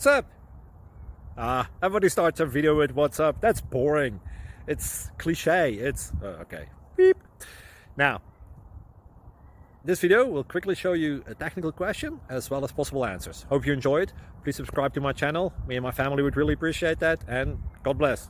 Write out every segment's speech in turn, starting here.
what's up? Everybody starts a video with what's up. That's boring. It's cliche. It's okay. Beep. Now, this video will quickly show you a technical question as well as possible answers. Hope you enjoyed. Please subscribe to my channel. Me and my family would really appreciate that, and God bless.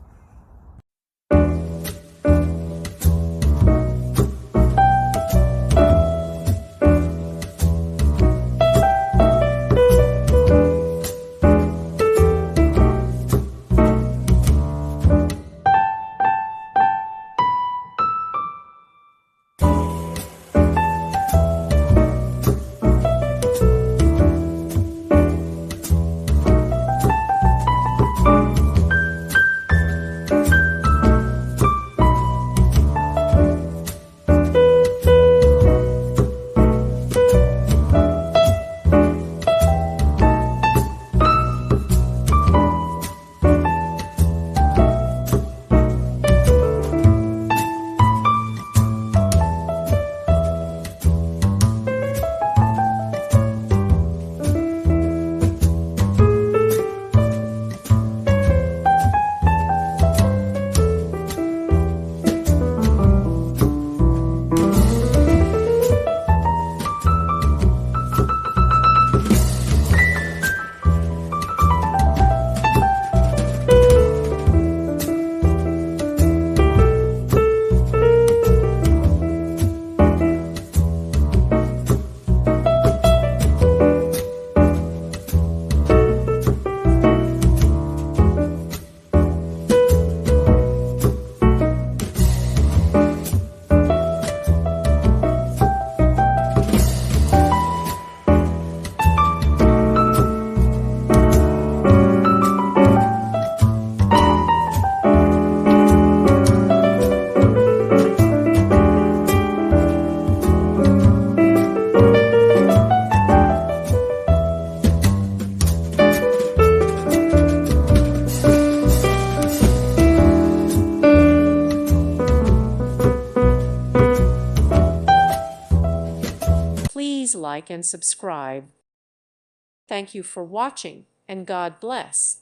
Please like and subscribe. Thank you for watching, and God bless.